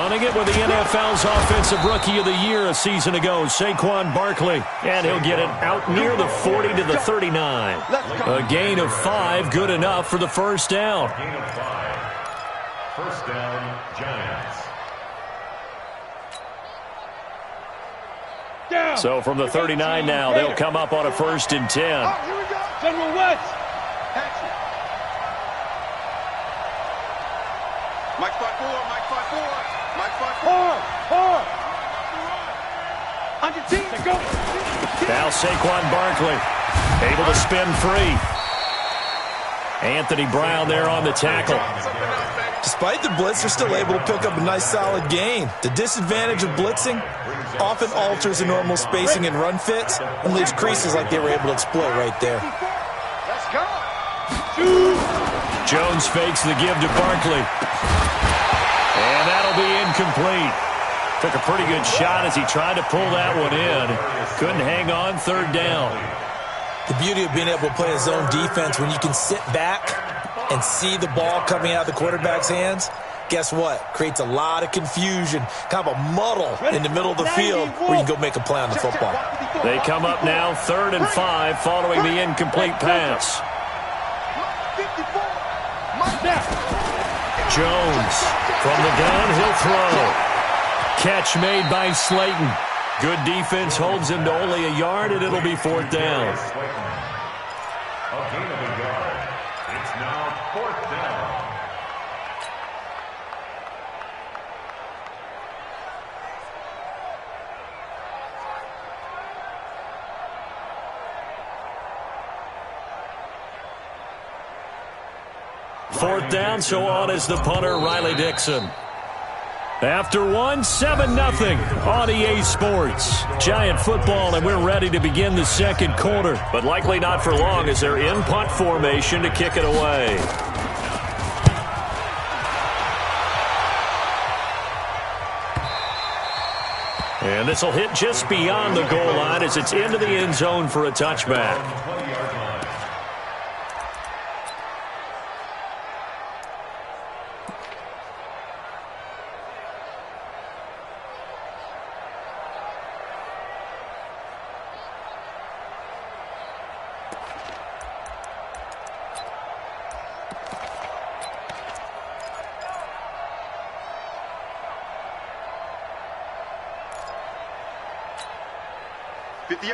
Running it with the NFL's Offensive Rookie of the Year a season ago, Saquon Barkley. And he'll get it out near the 40 to the 39. A gain of 5, good enough for the first down. Gain of 5. First down, Giants. So from the 39 now, they'll come up on a 1st and 10. Here we go. General West. Mike 5-4, Mike 5-4, Mike 5-4. Hard. On your team. Go. Now Saquon Barkley able to spin free. Anthony Brown there on the tackle. Despite the blitz, they're still able to pick up a nice solid gain. The disadvantage of blitzing often alters the normal spacing and run fits and leaves creases like they were able to exploit right there. Let's go. Jones fakes the give to Barkley. And that'll be incomplete. Took a pretty good shot as he tried to pull that one in. Couldn't hang on, 3rd down. The beauty of being able to play a zone defense when you can sit back and see the ball coming out of the quarterback's hands, guess what? Creates a lot of confusion, kind of a muddle in the middle of the field where you can go make a play on the football. They come up now 3rd and 5 following the incomplete pass. Jones from the gun, he'll throw. Catch made by Slayton. Good defense holds him to only a yard, and it'll be 4th down. A gain of a yard. It's now 4th down. Fourth down, so on is the punter, Riley Dixon. After 7-0 on EA Sports. Giant football, and we're ready to begin the second quarter. But likely not for long as they're in punt formation to kick it away. And this will hit just beyond the goal line as it's into the end zone for a touchback.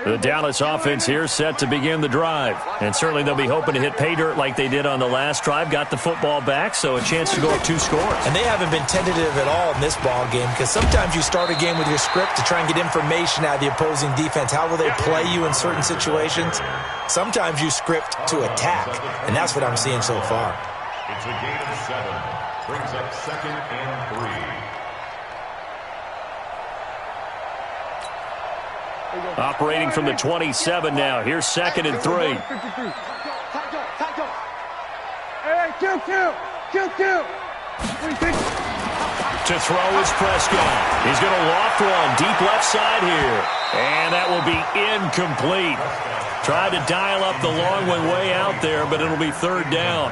The Dallas offense here set to begin the drive. And certainly they'll be hoping to hit pay dirt like they did on the last drive. Got the football back, so a chance to go up 2 scores. And they haven't been tentative at all in this ball game because sometimes you start a game with your script to try and get information out of the opposing defense. How will they play you in certain situations? Sometimes you script to attack, and that's what I'm seeing so far. It's a gain of 7. Brings up 2nd and 3. Operating from the 27 now. Here's 2nd and 3. Hey, kill. To throw is Prescott. He's going to loft one deep left side here. And that will be incomplete. Tried to dial up the long one way out there, but it'll be 3rd down.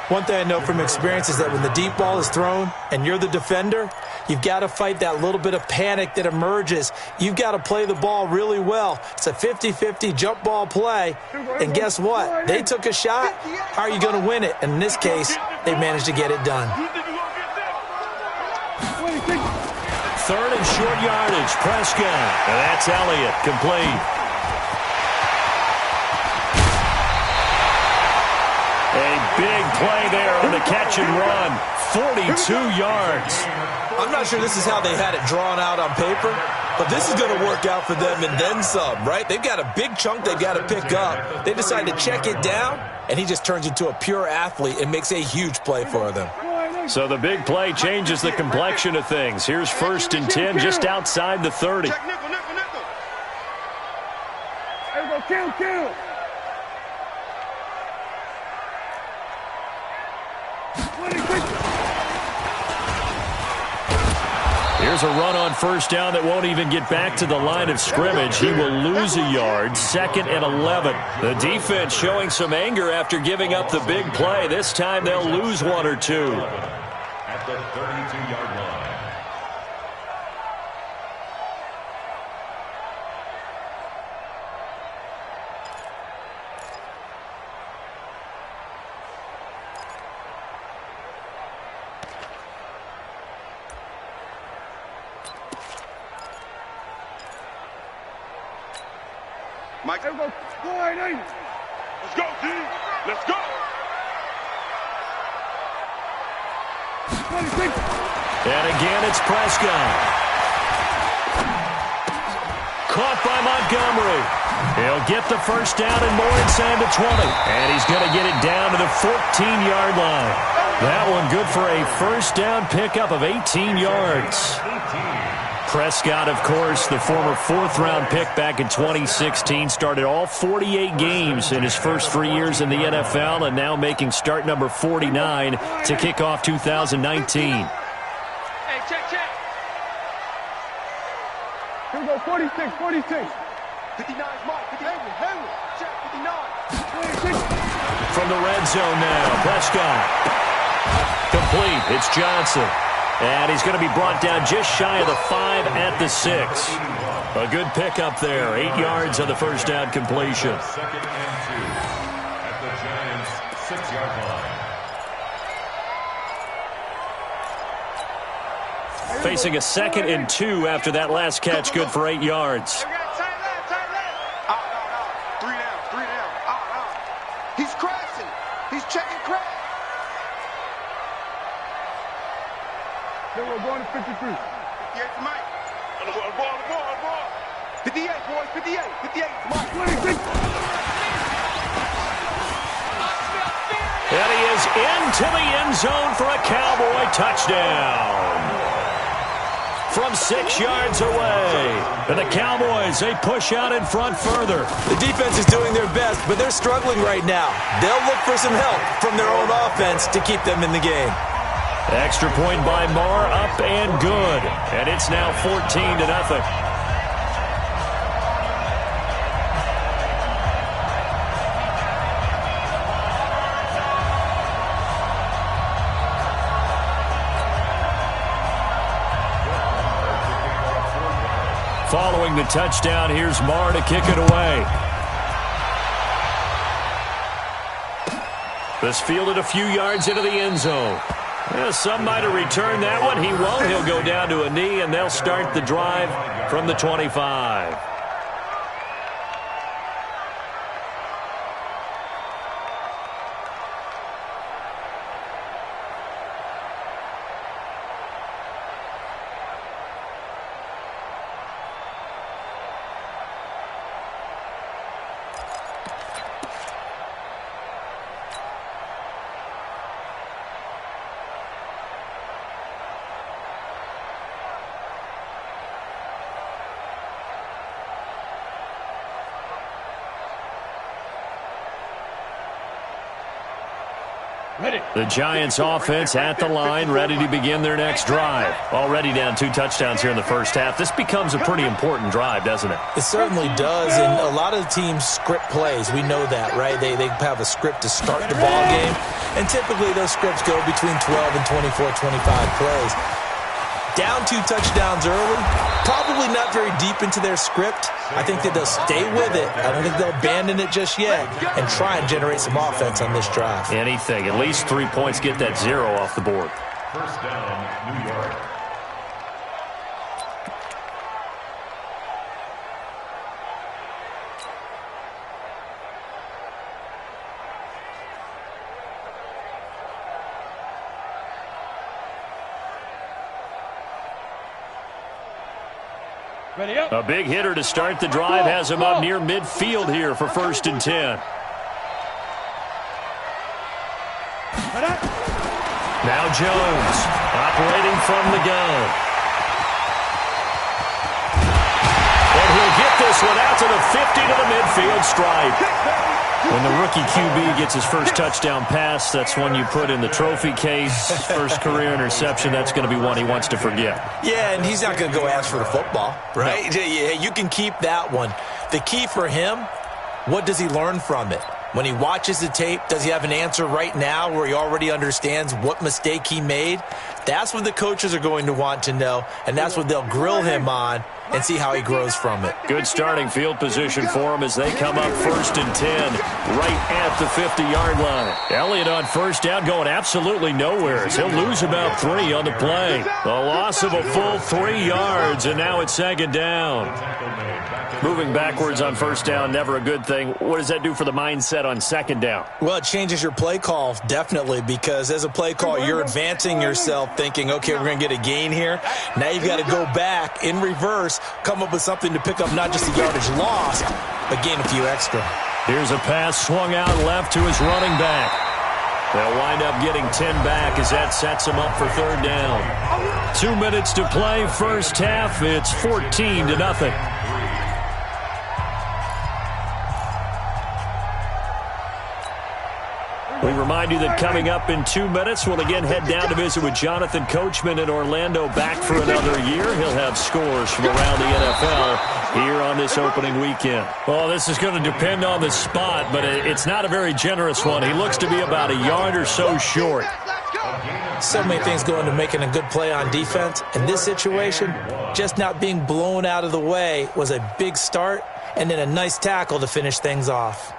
One thing I know from experience is that when the deep ball is thrown and you're the defender, you've got to fight that little bit of panic that emerges. You've got to play the ball really well. It's a 50-50 jump ball play. And guess what? They took a shot. How are you going to win it? And in this case, they managed to get it done. 3rd and short yardage. Prescott. And that's Elliott. Complete. A big play there on the catch and run. 42 yards. I'm not sure this is how they had it drawn out on paper, but this is going to work out for them and then some, right? They've got a big chunk they've got to pick up. They decide to check it down, and he just turns into a pure athlete and makes a huge play for them. So the big play changes the complexion of things. Here's 1st and 10 just outside the 30. There we go, kill. Here's a run on 1st down that won't even get back to the line of scrimmage. He will lose a yard. 2nd and 11. The defense showing some anger after giving up the big play. This time they'll lose 1 or 2. At the 32-yard line. Mike. Let's go. Let's go, D. Let's go. 26. And again, it's Prescott. Caught by Montgomery. He'll get the first down and more inside the 20. And he's going to get it down to the 14-yard line. That one good for a first down pickup of 18 yards. Prescott, of course, the former fourth-round pick back in 2016, started all 48 games in his first 3 years in the NFL and now making start number 49 to kick off 2019. Hey, check. Here we go, 46. 59's Mike. 58. Henry. Check, 59. 26. From the red zone now, Prescott. Complete. It's Johnson. And he's going to be brought down just shy of the 5 at the 6. A good pickup there. 8 yards on the first down completion. Second and 2 at the Giants' 6-yard line. Facing a 2nd and 2 after that last catch, good for 8 yards. Tight left. 3 down. He's crashing. He's checking crash. Then we're going to 53. 58 for Mike. On the ball. 58, boys. 58 for Mike. 26. And he is into the end zone for a Cowboy touchdown. From 6 yards away. And the Cowboys, they push out in front further. The defense is doing their best, but they're struggling right now. They'll look for some help from their own offense to keep them in the game. Extra point by Marr, up and good. And it's now 14-0. Following the touchdown, here's Marr to kick it away. This fielded a few yards into the end zone. Yeah, some might have returned that one. He won't. He'll go down to a knee, and they'll start the drive from the 25. The Giants offense at the line, ready to begin their next drive. Already down 2 touchdowns here in the first half. This becomes a pretty important drive, doesn't it? It certainly does, and a lot of the teams script plays. We know that, right? They have a script to start the ball game, and typically those scripts go between 12 and 24, 25 plays. Down 2 touchdowns early, probably not very deep into their script. I think that they'll stay with it. I don't think they'll abandon it just yet and try and generate some offense on this drive. Anything. At least 3 points, get that 0 off the board. First down, New York. Ready up. A big hitter to start the drive has him up near midfield here for 1st and 10. Now Jones operating from the gun. And he'll get this one out to the 50 to the midfield stripe. When the rookie QB gets his first touchdown pass, that's one you put in the trophy case. First career interception, that's going to be one he wants to forget. Yeah, and he's not going to go ask for the football, right? No. Yeah, you can keep that one. The key for him, what does he learn from it? When he watches the tape, does he have an answer right now where he already understands what mistake he made? That's what the coaches are going to want to know, and that's what they'll grill him on and see how he grows from it. Good starting field position for him as they come up 1st and 10 right at the 50-yard line. Elliott on first down going absolutely nowhere as he'll lose about 3 on the play. The loss of a full 3 yards, and now it's 2nd down. Moving backwards on first down, never a good thing. What does that do for the mindset on 2nd down? Well, it changes your play call, definitely, because as a play call, you're advancing yourself thinking, okay, we're going to get a gain here. Now you've got to go back in reverse, come up with something to pick up not just the yardage lost, but gain a few extra. Here's a pass swung out left to his running back. They'll wind up getting 10 back as that sets them up for 3rd down. 2 minutes to play, first half. It's 14-0. We remind you that coming up in 2 minutes, we'll again head down to visit with Jonathan Coachman in Orlando, back for another year. He'll have scores from around the NFL here on this opening weekend. Well, this is going to depend on the spot, but it's not a very generous one. He looks to be about a yard or so short. So many things go into making a good play on defense. In this situation, just not being blown out of the way was a big start, and then a nice tackle to finish things off.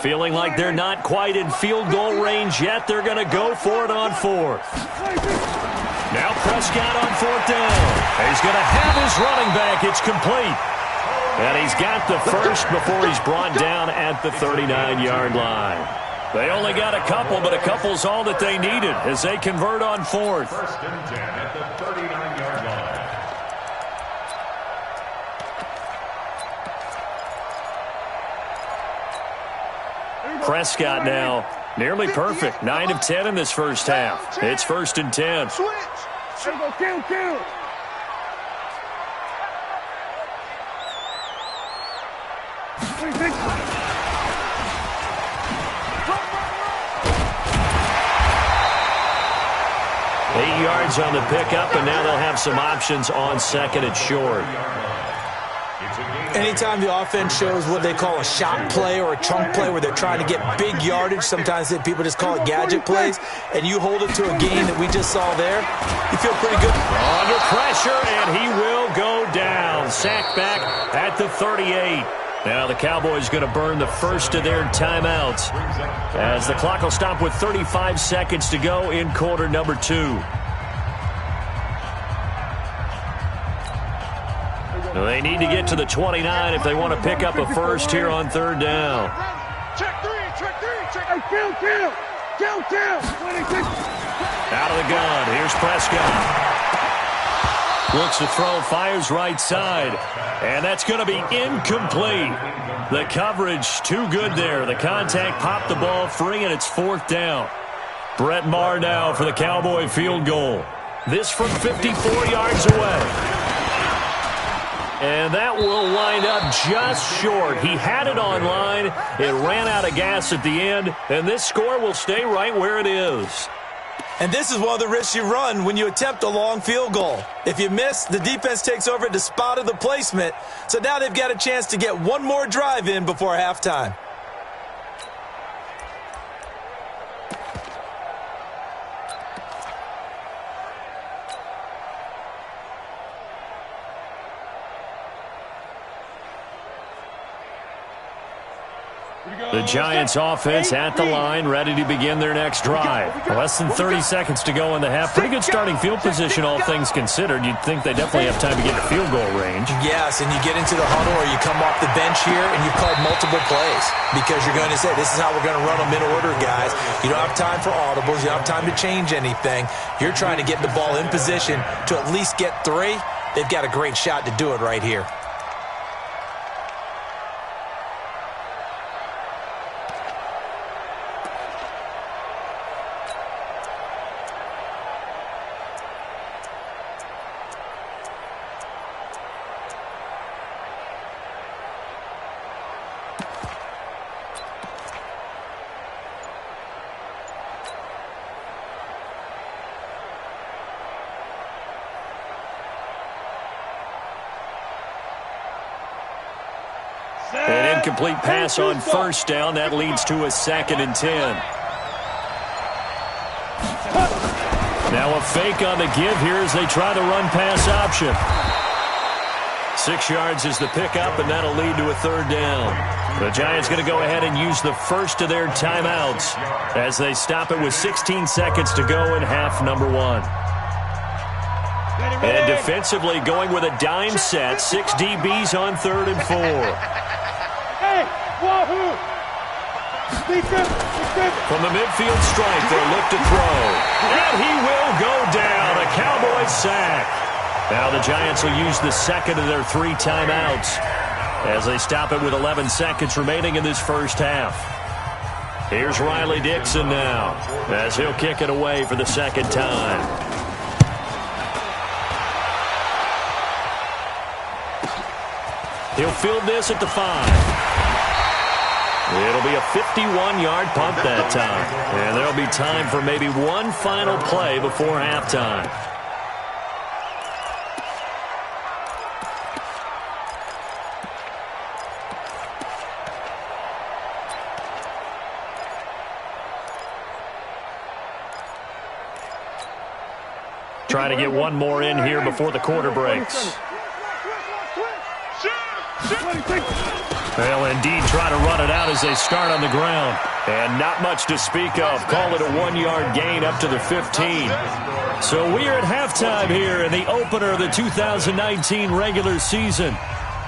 Feeling like they're not quite in field goal range yet. They're going to go for it on 4th. Now Prescott on 4th down. He's going to have his running back. It's complete. And he's got the first before he's brought down at the 39-yard line. They only got a couple, but a couple's all that they needed as they convert on 4th. 1st and 10 at the 39-yard line. Prescott now nearly perfect. 9 of 10 in this first half. It's 1st and 10. Switch. Kill. 8 yards on the pickup, and now they'll have some options on 2nd and short. Anytime the offense shows what they call a shot play or a chunk play where they're trying to get big yardage, sometimes people just call it gadget plays, and you hold it to a gain that we just saw there, you feel pretty good. Under pressure, and he will go down. Sacked back at the 38. Now the Cowboys going to burn the first of their timeouts as the clock will stop with 35 seconds to go in quarter number 2. They need to get to the 29 if they want to pick up a first here on 3rd down. Check three. Kill. Out of the gun. Here's Prescott. Looks to throw, fires right side. And that's going to be incomplete. The coverage too good there. The contact popped the ball free, and it's 4th down. Brett Maher now for the Cowboy field goal. This from 54 yards away. And that will wind up just short. He had it on line. It ran out of gas at the end, and this score will stay right where it is. And this is one of the risks you run when you attempt a long field goal. If you miss, the defense takes over at the spot of the placement. So now they've got a chance to get one more drive in before halftime. The Giants offense at the line, ready to begin their next drive. Less than 30 seconds to go in the half. Pretty good starting field position, all things considered. You'd think they definitely have time to get to field goal range. Yes, and you get into the huddle or you come off the bench here and you call multiple plays because you're going to say, this is how we're going to run them in order, guys. You don't have time for audibles. You don't have time to change anything. You're trying to get the ball in position to at least get 3. They've got a great shot to do it right here. incomplete pass on first down. That leads to a 2nd and 10. Now a fake on the give here as they try the run-pass option. 6 yards is the pickup, and that'll lead to a 3rd down. The Giants going to go ahead and use the first of their timeouts as they stop it with 16 seconds to go in half number 1. And defensively going with a dime set, 6 DBs on 3rd and 4. Hey, wahoo! From the midfield stripe, they'll look to throw. And he will go down. A Cowboy sack. Now the Giants will use the second of their 3 timeouts as they stop it with 11 seconds remaining in this first half. Here's Riley Dixon now as he'll kick it away for the 2nd time. He'll field this at the 5. It'll be a 51-yard punt that time. And there'll be time for maybe one final play before halftime. Trying to get one more in here before the quarter breaks. They'll indeed try to run it out as they start on the ground. And not much to speak of. Call it a 1-yard gain up to the 15. So we are at halftime here in the opener of the 2019 regular season.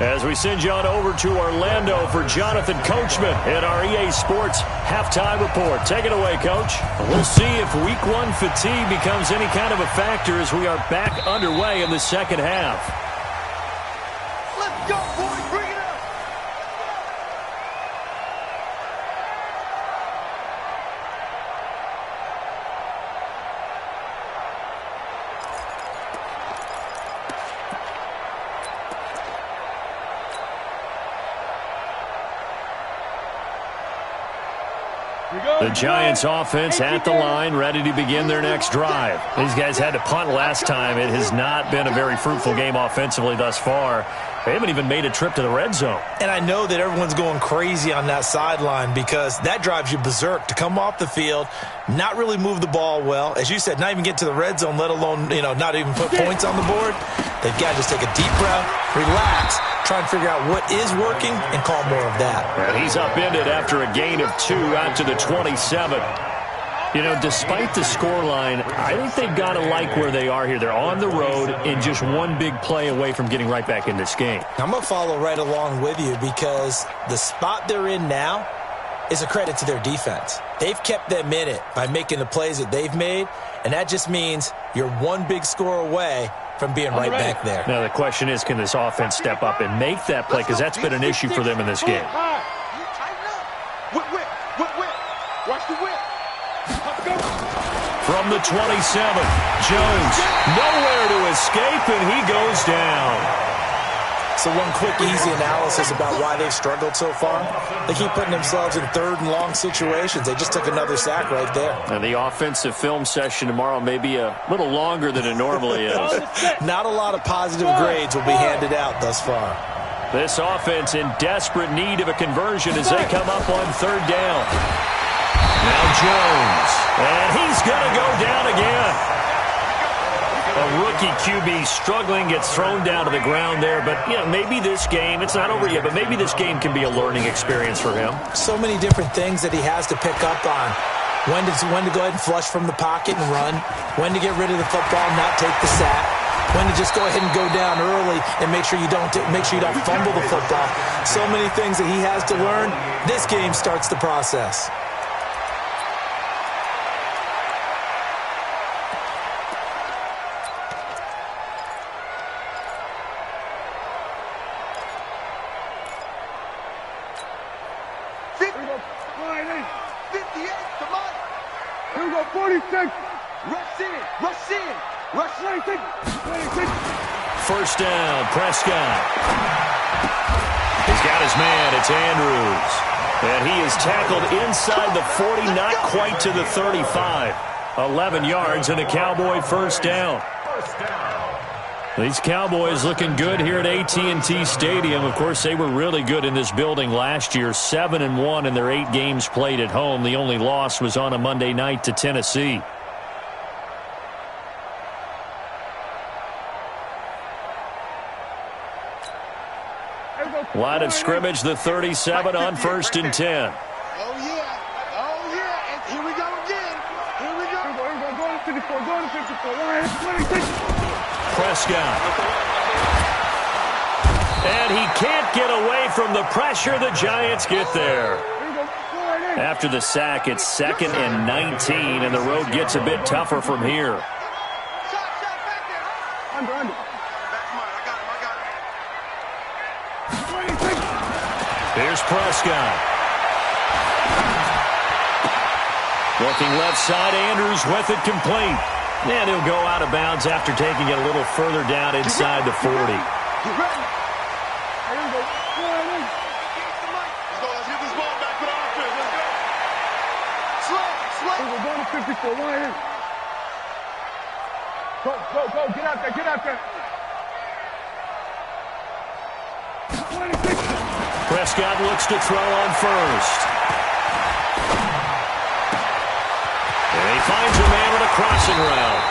As we send you on over to Orlando for Jonathan Coachman in our EA Sports halftime report. Take it away, Coach. We'll see if Week 1 fatigue becomes any kind of a factor as we are back underway in the second half. Let's go, boys. Bring it up. The Giants offense at the line, ready to begin their next drive. These guys had to punt last time. It has not been a very fruitful game offensively thus far. They haven't even made a trip to the red zone. And I know that everyone's going crazy on that sideline because that drives you berserk to come off the field, not really move the ball well. As you said, not even get to the red zone, let alone, not even put points on the board. They've got to just take a deep breath, relax, try and figure out what is working and call more of that. And he's upended after a gain of 2 out to the 27. Despite the scoreline, I think they've got to like where they are here. They're on the road and just one big play away from getting right back in this game. I'm going to follow right along with you because the spot they're in now is a credit to their defense. They've kept them in it by making the plays that they've made, and that just means you're one big score away from being right back there. Now the question is, can this offense step up and make that play? Because that's been an issue for them in this game. Whip. Watch the whip. From the 27, Jones nowhere to escape, and he goes down. So one quick, easy analysis about why they've struggled so far. They keep putting themselves in 3rd and long situations. They just took another sack right there. And the offensive film session tomorrow may be a little longer than it normally is. Not a lot of positive grades will be handed out thus far. This offense in desperate need of a conversion as they come up on 3rd down. Now Jones, and he's going to go down again. A rookie QB struggling, gets thrown down to the ground there. But, maybe this game, it's not over yet, but maybe this game can be a learning experience for him. So many different things that he has to pick up on. When to go ahead and flush from the pocket and run. When to get rid of the football and not take the sack. When to just go ahead and go down early and make sure you don't fumble the football. So many things that he has to learn. This game starts the process. First down, Prescott. He's got his man, it's Andrews. And he is tackled inside the 40, not quite to the 35. 11 yards and a Cowboy first down. These Cowboys looking good here at AT&T Stadium. Of course, they were really good in this building last year, 7-1 in their 8 games played at home. The only loss was on a Monday night to Tennessee. Line of scrimmage, the 37 on 1st and 10. Oh, yeah. Oh, yeah. And here we go again. Here we go. Go to 54. Go to 54. Prescott. And he can't get away from the pressure. The Giants get there. After the sack, it's 2nd and 19, and the road gets a bit tougher from here. Here's Prescott. Looking left side, Andrews with it complete. And he'll go out of bounds after taking it a little further down inside the 40. Let's get this ball back to the offense. Let's go. Slow. We're going to 54. Go. Get out there. Prescott looks to throw on first. And he finds a man with a crossing route.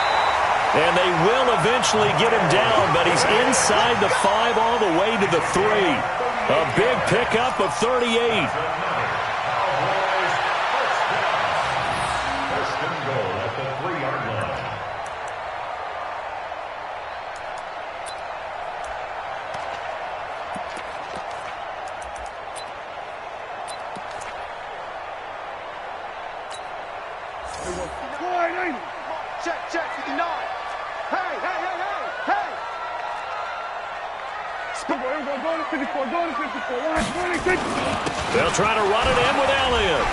And they will eventually get him down, but he's inside the 5 all the way to the 3. A big pickup of 38. First and goal at the 3-yard line. Check, 59. Hey. Go to 54. They'll try to run it in with Elliott.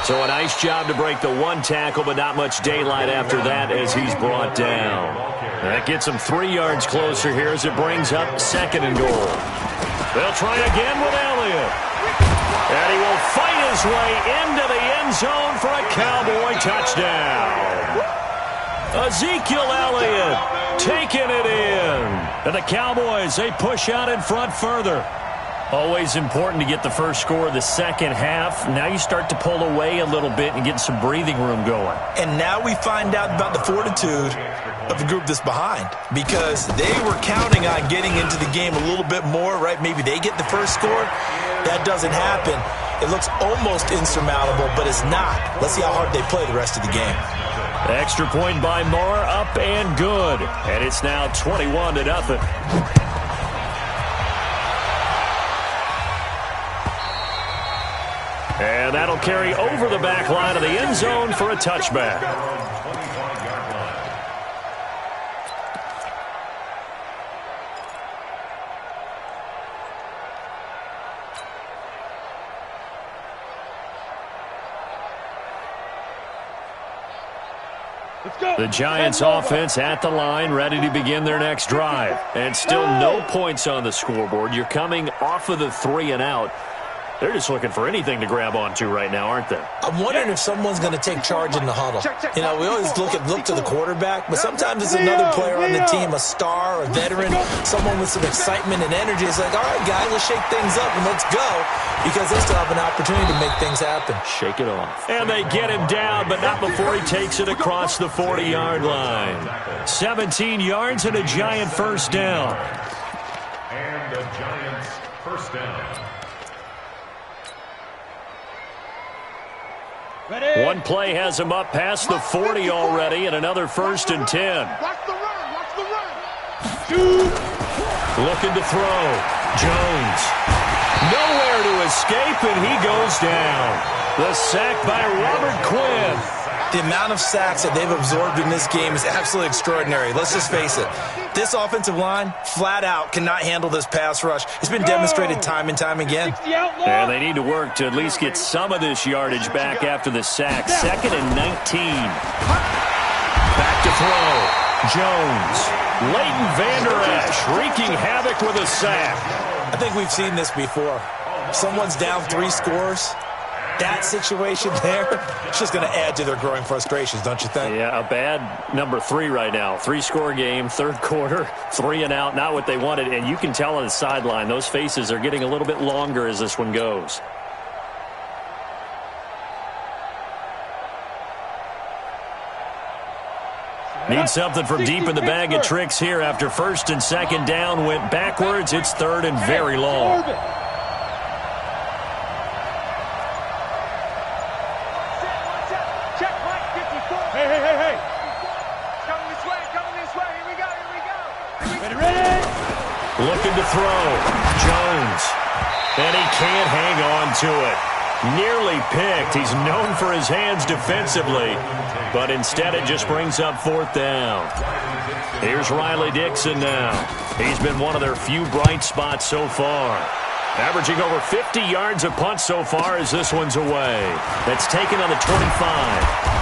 So a nice job to break the 1 tackle, but not much daylight after that as he's brought down. That gets him 3 yards closer here as it brings up 2nd and goal. They'll try again with Elliott. And he will fight his way into the end zone for a Cowboy touchdown. Ezekiel Elliott taking it in. And the Cowboys, they push out in front further. Always important to get the first score of the second half. Now you start to pull away a little bit and get some breathing room going. And now we find out about the fortitude of the group that's behind, because they were counting on getting into the game a little bit more, right? Maybe they get the first score. That doesn't happen. It looks almost insurmountable, but it's not. Let's see how hard they play the rest of the game. Extra point by Moore, up and good. And it's now 21-0. And that'll carry over the back line of the end zone for a touchback. The Giants offense at the line, ready to begin their next drive. And still no points on the scoreboard. You're coming off of the 3 and out. They're just looking for anything to grab onto right now, aren't they? I'm wondering if someone's going to take charge in the huddle. You know, we always look to the quarterback, but sometimes it's another player on the team, a star, a veteran, someone with some excitement and energy. It's like, all right, guys, let's shake things up and let's go, because they still have an opportunity to make things happen. Shake it off. And they get him down, but not before he takes it across the 40-yard line. 17 yards and a Giant first down. And the Giants first down. One play has him up past the 40 already, and another 1st and 10. Watch the run. Looking to throw. Jones. Nowhere to escape, and he goes down. The sack by Robert Quinn. The amount of sacks that they've absorbed in this game is absolutely extraordinary. Let's just face it. This offensive line, flat out, cannot handle this pass rush. It's been demonstrated time and time again. And they need to work to at least get some of this yardage back after the sack. 2nd and 19. Back to throw. Jones. Leighton Vander Esch wreaking havoc with a sack. I think we've seen this before. Someone's down 3 scores. that situation there, it's just going to add to their growing frustrations, don't you think? Yeah, a bad number 3 right now. 3-score game, third quarter, 3 and out, not what they wanted. And you can tell on the sideline, those faces are getting a little bit longer as this one goes. Need something from deep in the bag of tricks here after first and second down went backwards. It's third and very long. Hey. Coming this way. Here we go. Ready? Looking to throw. Jones. And he can't hang on to it. Nearly picked. He's known for his hands defensively, but instead it just brings up fourth down. Here's Riley Dixon now. He's been one of their few bright spots so far. Averaging over 50 yards a punt so far as this one's away. That's taken on the 25.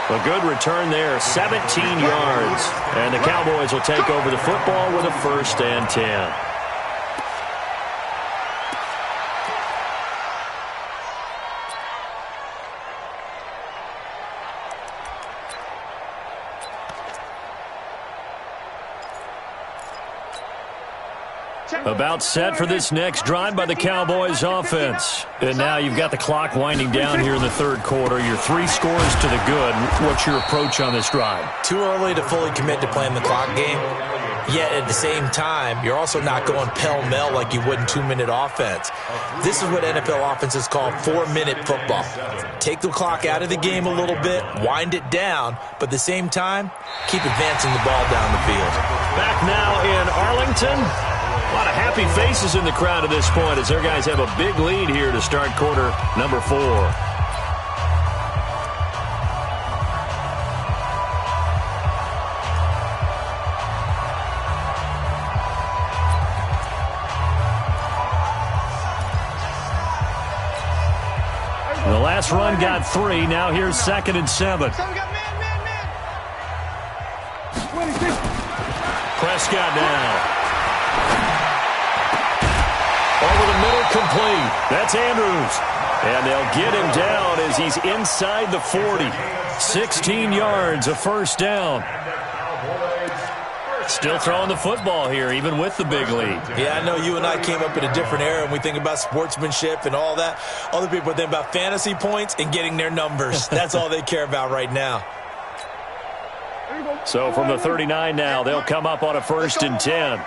A good return there, 17 yards. And the Cowboys will take over the football with a 1st and 10. About set for this next drive by the Cowboys offense. And now you've got the clock winding down here in the third quarter. Your 3 scores to the good. What's your approach on this drive? Too early to fully commit to playing the clock game. Yet at the same time, you're also not going pell-mell like you would in 2-minute offense. This is what NFL offenses call 4-minute football. Take the clock out of the game a little bit, wind it down, but at the same time, keep advancing the ball down the field. Back now in Arlington. A lot of happy faces in the crowd at this point as their guys have a big lead here to start quarter number 4. The last run got 3. Now here's 2nd and 7. Prescott now. Over the middle, complete. That's Andrews. And they'll get him down as he's inside the 40. 16 yards, a 1st down. Still throwing the football here, even with the big lead. Yeah, I know you and I came up in a different era, and we think about sportsmanship and all that. Other people think about fantasy points and getting their numbers. That's all they care about right now. So from the 39 now, they'll come up on a 1st and 10.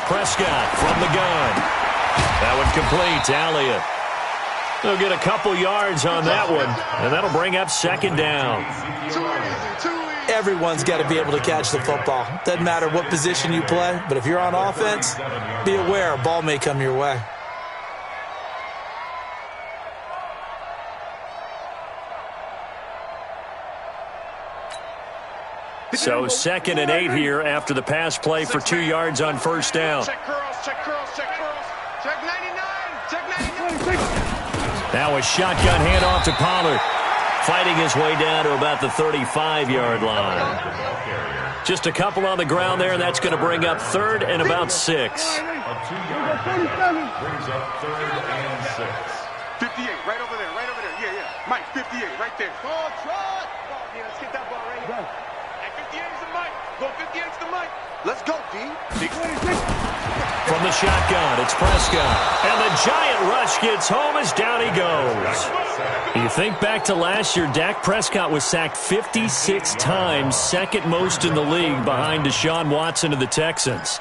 Prescott from the gun. That one complete to Elliott. They'll get a couple yards on that one, and that'll bring up 2nd down. Everyone's got to be able to catch the football. Doesn't matter what position you play, but if you're on offense, be aware a ball may come your way. So 2nd and 8 here after the pass play for 2 yards on 1st down. Check curls. Check 99. Check 99. Now a shotgun handoff to Pollard. Fighting his way down to about the 35-yard line. Just a couple on the ground there, and that's going to bring up 3rd and about 6. Brings up 3rd and 6. 58, right over there. Yeah. Mike, 58, right there. Ball, trot. Yeah, let's get that ball right here. Hey, 58's the Mike. Go 58's the Mike. Let's go, D. From the shotgun, it's Prescott. And the giant rush gets home as down he goes. You think back to last year, Dak Prescott was sacked 56 times, 2nd most in the league behind Deshaun Watson of the Texans.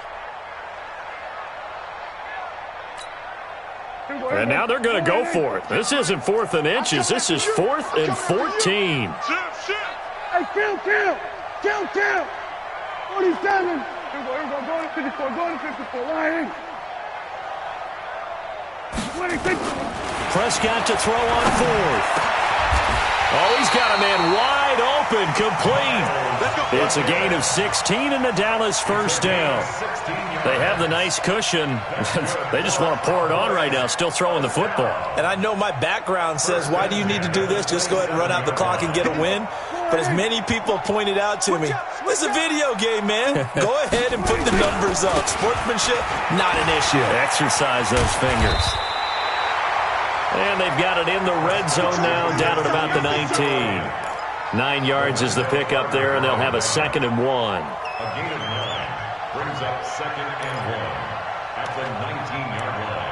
And now they're going to go for it. This isn't 4th and inches. This is 4th and 14. Hey, kill. 47. Here we go. Go to 54. Ryan. 26. Prescott to throw on 4th. Oh, he's got a man wide open, complete. It's a gain of 16 and the Dallas 1st down. They have the nice cushion. They just want to pour it on right now, still throwing the football. And I know my background says, why do you need to do this? Just go ahead and run out the clock and get a win. But as many people pointed out to me, it's a video game, man. Go ahead and put the numbers up. Sportsmanship, not an issue. Exercise those fingers. And they've got it in the red zone now, down at about the 19. 9 yards is the pickup there, and they'll have a 2nd and 1. A gain of 9 brings up 2nd and 1 at the 19-yard line.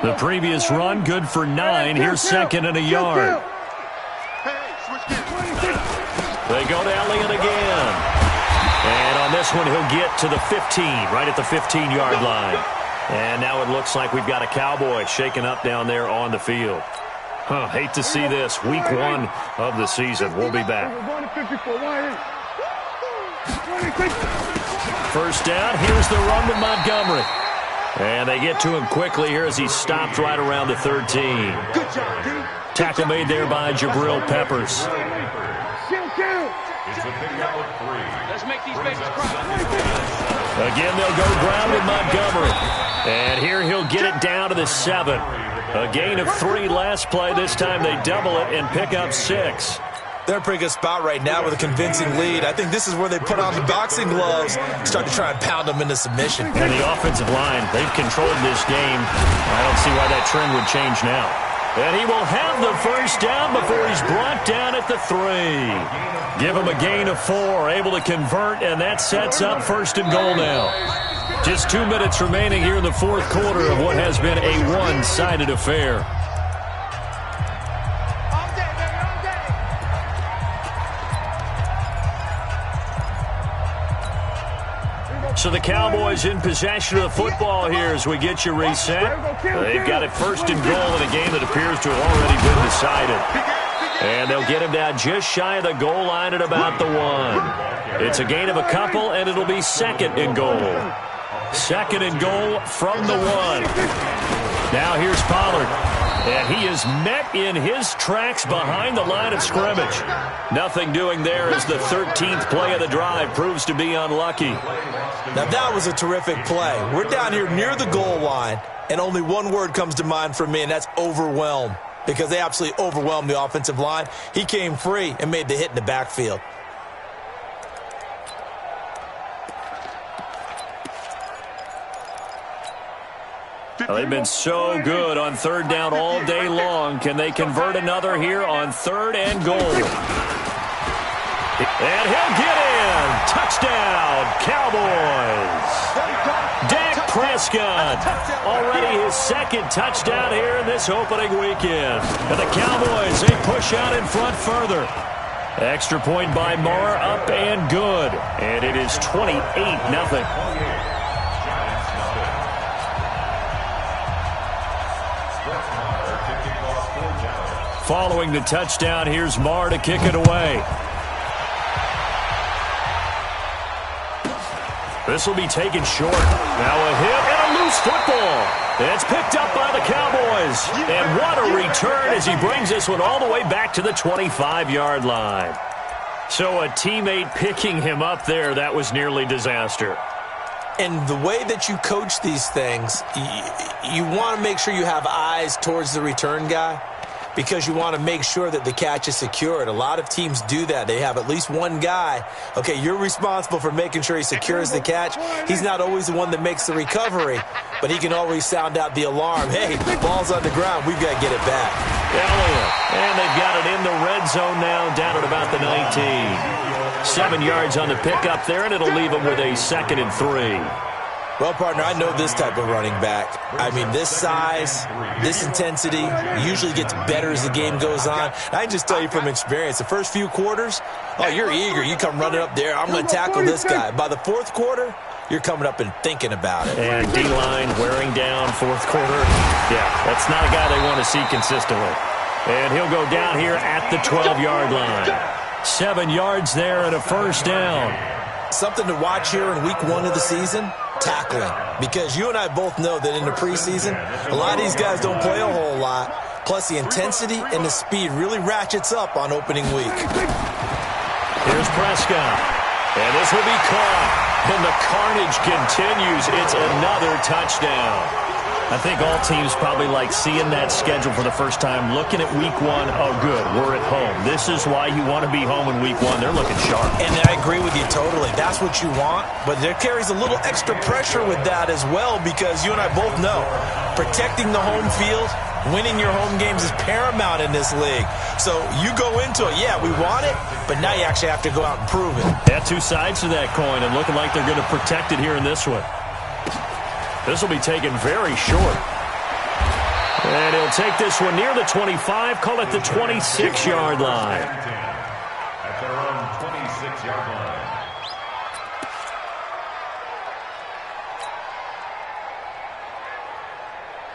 The previous run, good for 9. Here's 2nd and a yard. They go to Elliott again. And on this one, he'll get to the 15, right at the 15-yard line. And now it looks like we've got a Cowboy shaken up down there on the field. Hate to see this. Week 1 of the season. We'll be back. First down. Here's the run with Montgomery. And they get to him quickly here as he stopped right around the 13. Tackle made there by Jabril Peppers. It's a pickup of 3. Let's make these babies cry. Again, they'll go ground with Montgomery. And here he'll get it down to the 7. A gain of 3 last play. This time they double it and pick up 6. They're in a pretty good spot right now with a convincing lead. I think this is where they put on the boxing gloves, start to try and pound them into submission. And the offensive line, they've controlled this game. I don't see why that trend would change now. And he will have the first down before he's brought down at the 3. Give him a gain of 4, able to convert, and that sets up 1st and goal now. Just 2 minutes remaining here in the 4th quarter of what has been a one-sided affair. So the Cowboys in possession of the football here as we get you reset. They've got it 1st and goal in a game that appears to have already been decided. And they'll get him down just shy of the goal line at about the 1. It's a gain of a couple, and it'll be 2nd and goal. 2nd and goal from the 1. Now here's Pollard. And he is met in his tracks behind the line of scrimmage. Nothing doing there as the 13th play of the drive proves to be unlucky. Now that was a terrific play. We're down here near the goal line, and only one word comes to mind for me, and that's overwhelmed. Because they absolutely overwhelmed the offensive line. He came free and made the hit in the backfield. Well, they've been so good on 3rd down all day long. Can they convert another here on 3rd and goal? And he'll get in. Touchdown, Cowboys. Dak Prescott, already his 2nd touchdown here in this opening weekend. And the Cowboys, they push out in front further. Extra point by Marr, up and good. And it is 28-0. Following the touchdown, here's Marr to kick it away. This will be taken short. Now a hit and a loose football. It's picked up by the Cowboys. And what a return as he brings this one all the way back to the 25-yard line. So a teammate picking him up there, that was nearly disaster. And the way that you coach these things, you want to make sure you have eyes towards the return guy, because you want to make sure that the catch is secured. A lot of teams do that. They have at least one guy. Okay, you're responsible for making sure he secures the catch. He's not always the one that makes the recovery, but he can always sound out the alarm. Hey, ball's on the ground. We've got to get it back. Elliott. And they've got it in the red zone now, down at about the 19. 7 yards on the pickup there, and it'll leave them with a 2nd and 3. Well, partner, I know this type of running back. I mean, this size, this intensity usually gets better as the game goes on. I can just tell you from experience, the first few quarters, oh, you're eager. You come running up there. I'm going to tackle this guy. By the 4th quarter, you're coming up and thinking about it. And D-line wearing down 4th quarter. Yeah, that's not a guy they want to see consistently. And he'll go down here at the 12-yard line. 7 yards there and a 1st down. Something to watch here in week 1 of the season, tackling. Because you and I both know that in the preseason, a lot of these guys don't play a whole lot. Plus, the intensity and the speed really ratchets up on opening week. Here's Prescott. And this will be caught. And the carnage continues. It's another touchdown. I think all teams probably like seeing that schedule for the first time, looking at week one. Oh, good, we're at home. This is why you want to be home in week one. They're looking sharp. And I agree with you totally. That's what you want, but there carries a little extra pressure with that as well, because you and I both know protecting the home field, winning your home games is paramount in this league. So you go into it, yeah, we want it, but now you actually have to go out and prove it. Yeah, two sides to that coin, and looking like they're going to protect it here in this one. This will be taken very short. And he'll take this one near the 25, call it the 26-yard line. At their own 26-yard line.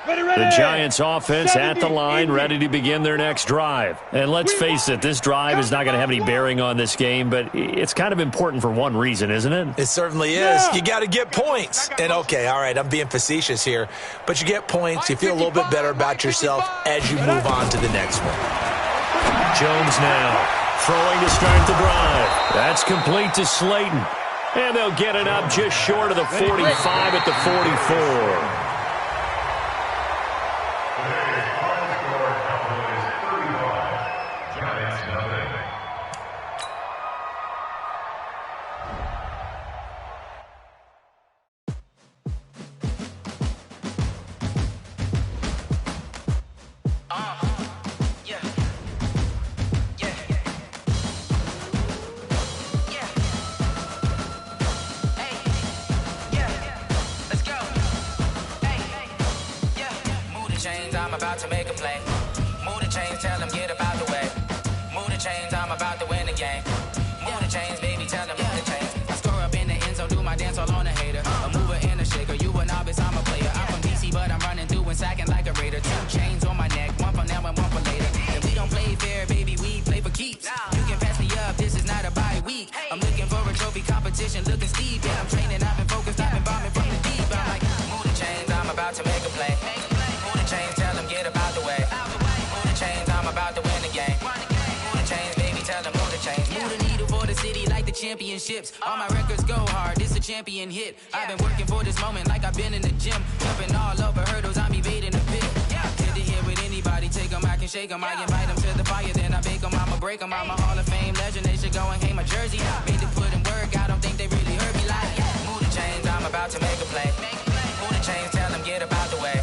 The Giants offense at the line, ready to begin their next drive. And let's face it, this drive is not going to have any bearing on this game, but it's kind of important for one reason, isn't it? It certainly is. You got to get points. And okay, all right, I'm being facetious here, but you get points, you feel a little bit better about yourself as you move on to the next one. Jones now throwing to start the drive. That's complete to Slayton. And they'll get it up just short of the 45 at the 44. To make a play. Move the chains, tell them get about the way. Move the chains, I'm about to win the game. Move the chains, baby, tell them move the chains. I score up in the end zone, do my dance all on a hater. A mover and a shaker, you a novice, I'm a player. I'm from DC, but I'm running through and sacking like a raider. 2 chains on my neck, one for now and one for later. If we don't play fair, baby, we play for keeps. You can pass me up, this is not a bye week. I'm looking for a trophy competition, looking steep. Yeah, I'm training, I've been focused, I've been bombing from the deep. I'm like, move the chains, I'm about to make a play. Move the chains, tell them get about the way. Move the chains, I'm about to win the game. Move the chains, baby, tell them move the chains. Move the needle for the city like the championships. All my records go hard, this a champion hit. I've been working for this moment like I've been in the gym. Jumping all over hurdles, I'm evading the pit. Hit to hit with anybody, take them, I can shake them. I invite them to the fire, then I bake them, I'ma break them. I'm a Hall of Fame legend, they should go and hang my jersey. Made to put in work, I don't think they really heard me like. Move the chains, I'm about to make a play. Move the chains, tell them get about the way.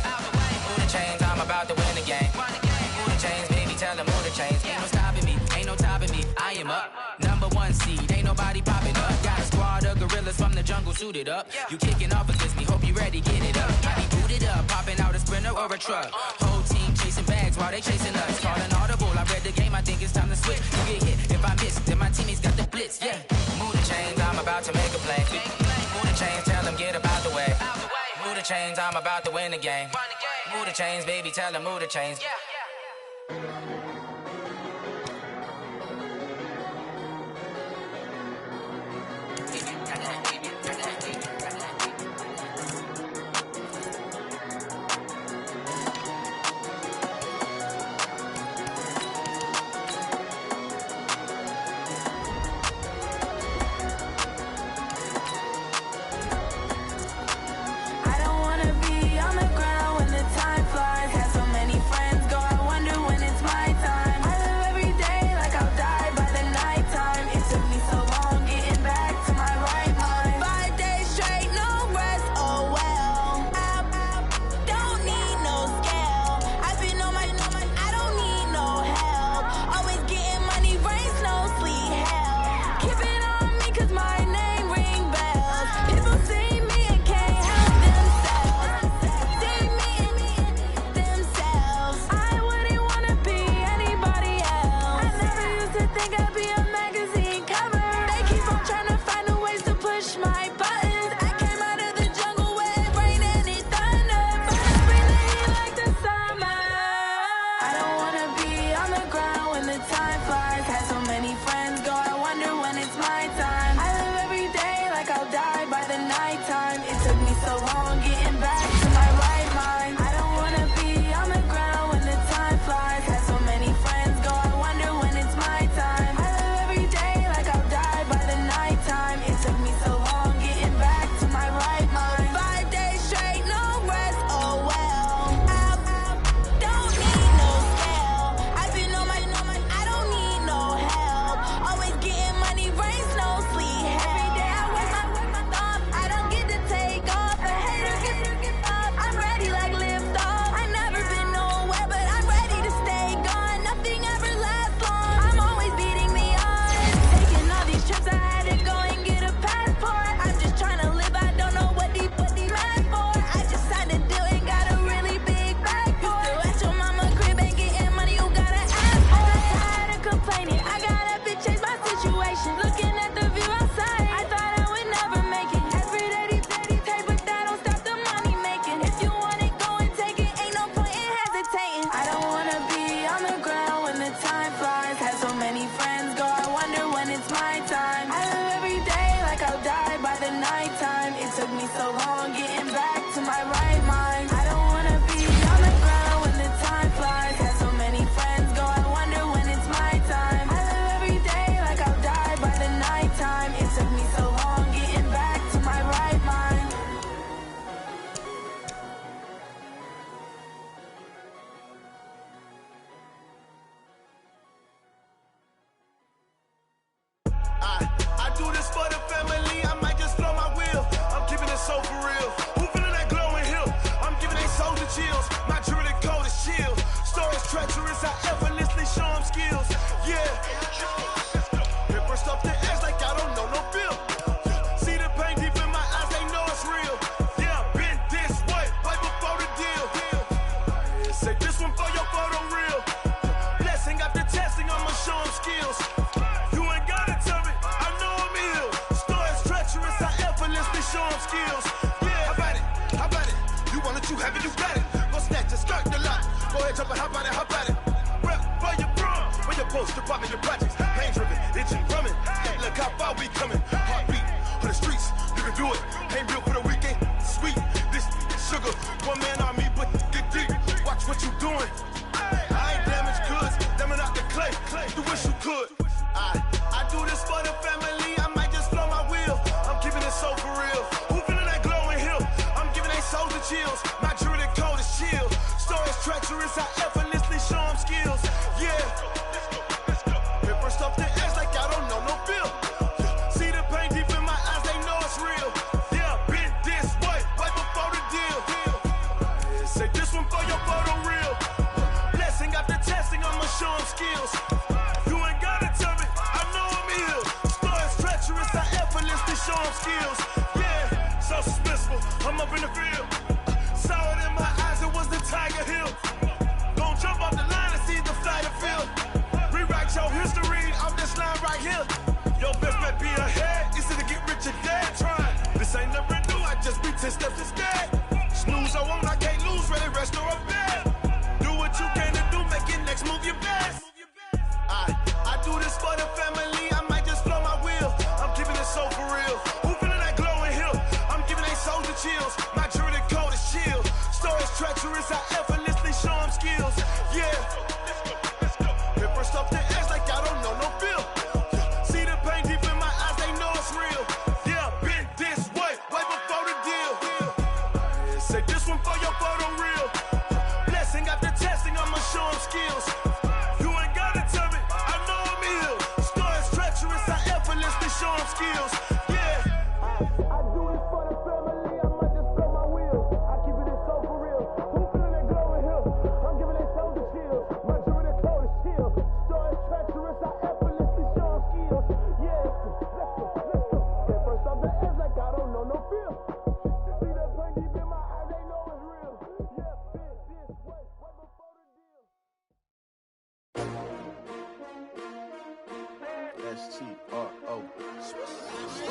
Move the chains, I'm about to win the game. Move the chains, baby, tell them move the chains. Ain't no stopping me, ain't no topping me. I am up, #1 seed, ain't nobody popping up. Got a squad of gorillas from the jungle suited up. You kicking off against me, hope you ready, get it up. I be booted up, popping out a sprinter or a truck. Whole team chasing bags while they chasing us. Calling audible, I read the game, I think it's time to switch. You get hit, if I miss, then my teammates got the blitz, yeah. Move the chains, I'm about to make a play. Move the chains, tell them get about the way. Move the chains, I'm about to win the game. Move the chains, baby, tell them move the chains. I don't wanna be on the ground when the time flies. Had so many friends go you got it. Go snatch it, skirt the lot. Go ahead, jump it, hop on it, hop on it. Rep for your bro, for your post, your poppin', your projects. Pain driven, itching, drumming. Look how far we coming. Heartbeat for the streets, you can do it. Ain't built for the weekend. Sweet, this sugar, one man army, but get deep. Watch what you doing. I ain't damaged goods, them out the clay. You wish you could. I do this for the family. I might just blow my wheel. I'm keeping it so for real. Who feeling that glowing hill? I'm giving they souls the chills. My jewelry cold is chill. Stories treacherous, I effortlessly show them skills. Yeah. Paper stuff the edge like I don't know no feel. See the pain deep in my eyes, they know it's real. Yeah, been this way, right before the deal. Say this one for your photo reel. Blessing after testing, I'ma show them skills. You ain't gotta tell me, I know I'm ill. Stories treacherous, I effortlessly show them skills. Yeah, so suspenseful, I'm up in the field. Saw it in my eyes, it was the Tiger Hill. Gon' jump off the line and see the flight of field. Rewrite your history off this line right here. Your best bet be ahead, easy to get rich or dead trying. This ain't never new, I just be 10 steps instead. Snooze, I won't, I can't lose, ready, rest or a bed. Do what you can to do, make your next move your best. I do this for the family, I might just blow my wheel. I'm keeping it so for real. Who feeling that glowing hill? I'm giving they souls the chills. My jewelry cold is chill. Stories treacherous, I effortlessly show them skills. Yeah. Paper stuff the edge like I don't know no feel. See the pain deep in my eyes, they know it's real. Yeah, been this way, way before the deal. Say this one for your photo reel. Blessing after testing, I'ma show them skills. You ain't gotta tell me, I know I'm ill. Stories treacherous, I effortlessly show them skills. Yeah. I do this for the family, I might just blow my wheel. I keep it so for real. Who feeling that glowing hill? I'm giving they souls the chills. My jewelry cold is chill. Stories treacherous, I effortlessly show them skills. Yeah. Let's go. Get first off the edge like I don't know no feel. See that pain deep in my eyes, they know it's real. Yeah, been this way, way before the deal. S-T-R-O.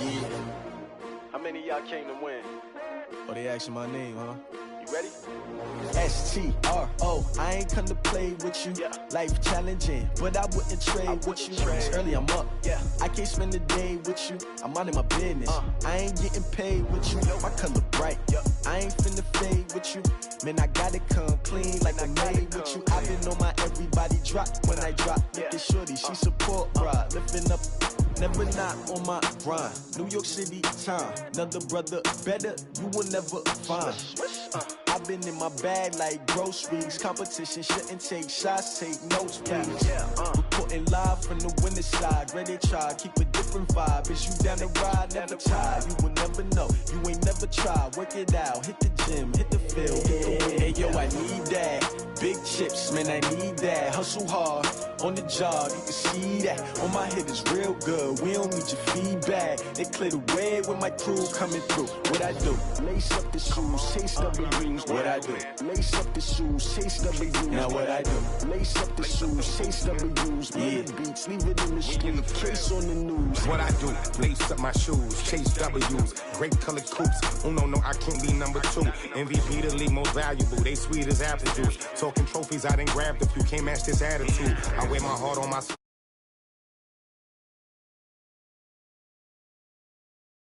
Yeah. How many of y'all came to win? Oh, they asking my name, huh? You ready? S-T-R-O. I ain't come to play with you. Yeah. Life challenging, but I wouldn't trade with you. It's early, I'm up. Yeah. I can't spend the day with you. I'm out of my business. I ain't getting paid with you. My color bright. I ain't finna fade with you. Man, I gotta come clean like I made with you. I've been on my everybody drop when I drop. Look at shorty, she support ride. Lifting up, never not on my grind. New York City time. Another brother better, you will never find. I've been in my bag like groceries. Competition shouldn't take shots, take notes, please. Reporting live from the winter side. Ready to try, keep a different vibe. Is you down the ride, never tired. You will never know, you ain't never tried. Work it out, hit the gym, hit the field. Hey yo, I need that. Big chips, man, I need that. Hustle hard, on the job, you can see that. On my head is real good, we don't need your feedback. They clear the way with my crew coming through. What I do? Lace up the shoes, chase W's. What I do? Lace up the shoes, chase W's. Now what I do? Lace up the shoes, chase W's. Yeah, beats, leave it in the street, case on the news. What I do? Lace up my shoes, chase W's. Great colored coops. Oh no, I can't be number 2. MVP the league most valuable. They sweet as apple juice. Talking trophies, I done grabbed a few. Can't match this attitude. I wear my heart on my